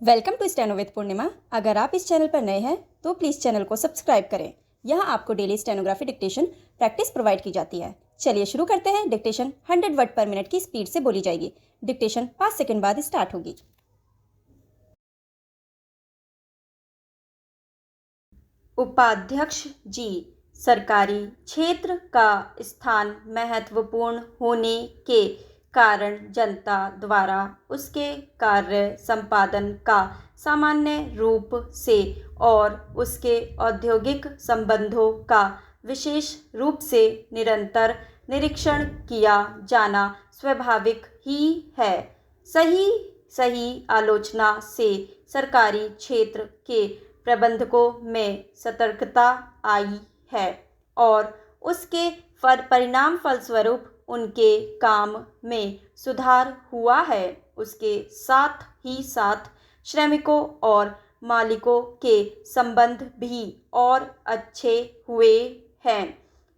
Welcome to steno with पूर्णिमा। अगर आप इस चैनल पर नए हैं तो प्लीज़ चैनल को सब्सक्राइब करें। यहाँ आपको daily stenography dictation practice provide की जाती है। चलिए शुरू करते हैं। डिक्टेशन 100 वर्ड पर मिनट की स्पीड से बोली जाएगी। डिक्टेशन 5 सेकंड बाद स्टार्ट होगी। उपाध्यक्ष जी, सरकारी क्षेत्र का स्थान महत्वपूर्ण होने के कारण जनता द्वारा उसके कार्य संपादन का सामान्य रूप से और उसके औद्योगिक संबंधों का विशेष रूप से निरंतर निरीक्षण किया जाना स्वाभाविक ही है। सही आलोचना से सरकारी क्षेत्र के प्रबंधकों में सतर्कता आई है और उसके परिणाम फलस्वरूप उनके काम में सुधार हुआ है। उसके साथ ही साथ श्रमिकों और मालिकों के संबंध भी और अच्छे हुए हैं।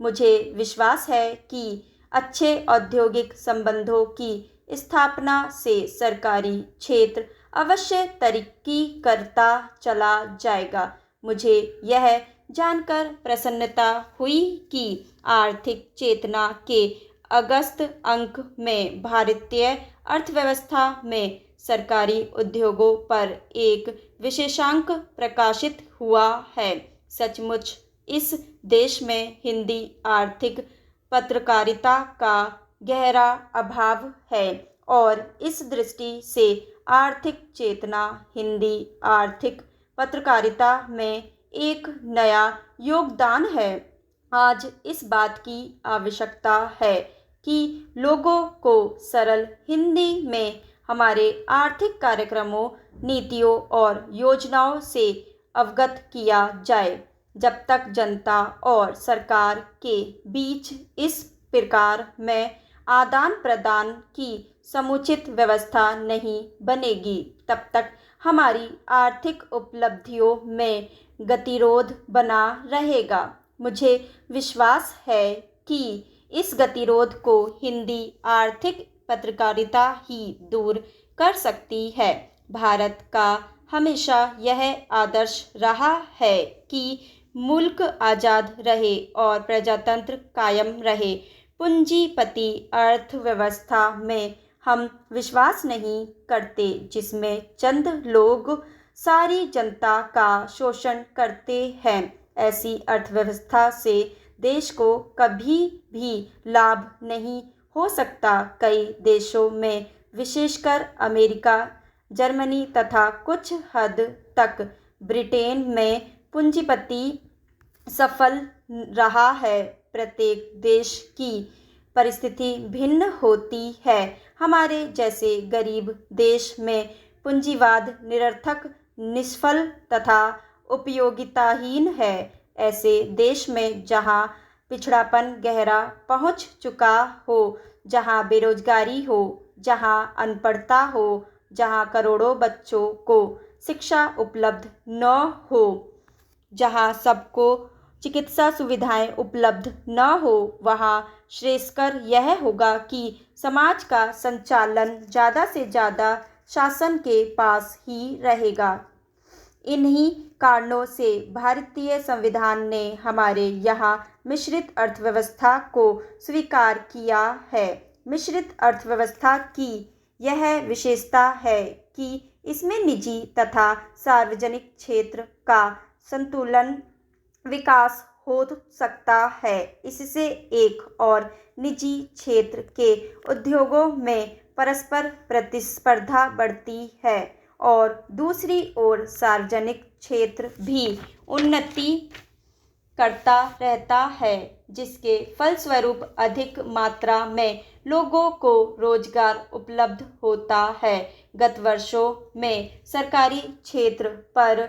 मुझे विश्वास है कि अच्छे औद्योगिक संबंधों की स्थापना से सरकारी क्षेत्र अवश्य तरक्की करता चला जाएगा। मुझे यह जानकर प्रसन्नता हुई कि आर्थिक चेतना के अगस्त अंक में भारतीय अर्थव्यवस्था में सरकारी उद्योगों पर एक विशेषांक प्रकाशित हुआ है। सचमुच इस देश में हिंदी आर्थिक पत्रकारिता का गहरा अभाव है और इस दृष्टि से आर्थिक चेतना हिंदी आर्थिक पत्रकारिता में एक नया योगदान है। आज इस बात की आवश्यकता है कि लोगों को सरल हिंदी में हमारे आर्थिक कार्यक्रमों, नीतियों और योजनाओं से अवगत किया जाए। जब तक जनता और सरकार के बीच इस प्रकार में आदान प्रदान की समुचित व्यवस्था नहीं बनेगी, तब तक हमारी आर्थिक उपलब्धियों में गतिरोध बना रहेगा। मुझे विश्वास है कि इस गतिरोध को हिंदी आर्थिक पत्रकारिता ही दूर कर सकती है। भारत का हमेशा यह आदर्श रहा है कि मुल्क आज़ाद रहे और प्रजातंत्र कायम रहे। पूंजीपति अर्थव्यवस्था में हम विश्वास नहीं करते जिसमें चंद लोग सारी जनता का शोषण करते हैं। ऐसी अर्थव्यवस्था से देश को कभी भी लाभ नहीं हो सकता। कई देशों में विशेषकर अमेरिका, जर्मनी तथा कुछ हद तक ब्रिटेन में पूंजीपति सफल रहा है। प्रत्येक देश की परिस्थिति भिन्न होती है। हमारे जैसे गरीब देश में पूंजीवाद निरर्थक, निष्फल तथा उपयोगिताहीन है। ऐसे देश में जहां पिछड़ापन गहरा पहुंच चुका हो, जहां बेरोजगारी हो, जहां अनपढ़ता हो, जहां करोड़ों बच्चों को शिक्षा उपलब्ध न हो, जहां सबको चिकित्सा सुविधाएं उपलब्ध न हो, वहां श्रेयस्कर यह होगा कि समाज का संचालन ज़्यादा से ज़्यादा शासन के पास ही रहेगा। इन्हीं कारणों से भारतीय संविधान ने हमारे यहाँ मिश्रित अर्थव्यवस्था को स्वीकार किया है। मिश्रित अर्थव्यवस्था की यह विशेषता है कि इसमें निजी तथा सार्वजनिक क्षेत्र का संतुलन विकास हो सकता है। इससे एक और निजी क्षेत्र के उद्योगों में परस्पर प्रतिस्पर्धा बढ़ती है और दूसरी ओर सार्वजनिक क्षेत्र भी उन्नति करता रहता है, जिसके फलस्वरूप अधिक मात्रा में लोगों को रोजगार उपलब्ध होता है। गत वर्षों में सरकारी क्षेत्र पर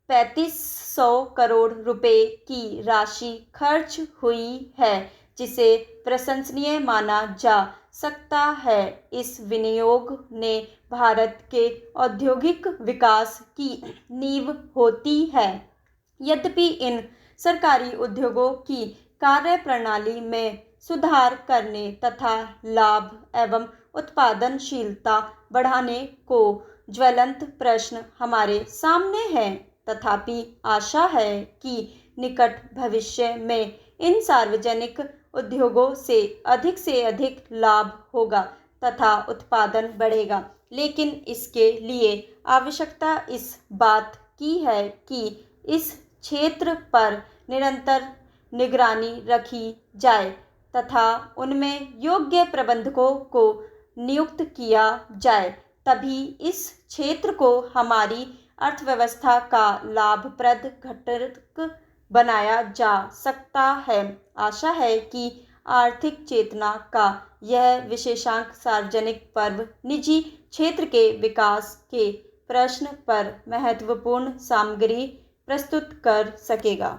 3500 करोड़ रुपए की राशि खर्च हुई है, जिसे प्रशंसनीय माना जा सकता है। इस विनियोग ने भारत के औद्योगिक विकास की नींव होती है। यद्यपि इन सरकारी उद्योगों की कार्यप्रणाली में सुधार करने तथा लाभ एवं उत्पादनशीलता बढ़ाने को ज्वलंत प्रश्न हमारे सामने हैं, तथापि आशा है कि निकट भविष्य में इन सार्वजनिक उद्योगों से अधिक लाभ होगा तथा उत्पादन बढ़ेगा। लेकिन इसके लिए आवश्यकता इस बात की है कि इस क्षेत्र पर निरंतर निगरानी रखी जाए तथा उनमें योग्य प्रबंधकों को नियुक्त किया जाए। तभी इस क्षेत्र को हमारी अर्थव्यवस्था का लाभप्रद घटक बनाया जा सकता है। आशा है कि आर्थिक चेतना का यह विशेषांक सार्वजनिक पर्व निजी क्षेत्र के विकास के प्रश्न पर महत्वपूर्ण सामग्री प्रस्तुत कर सकेगा।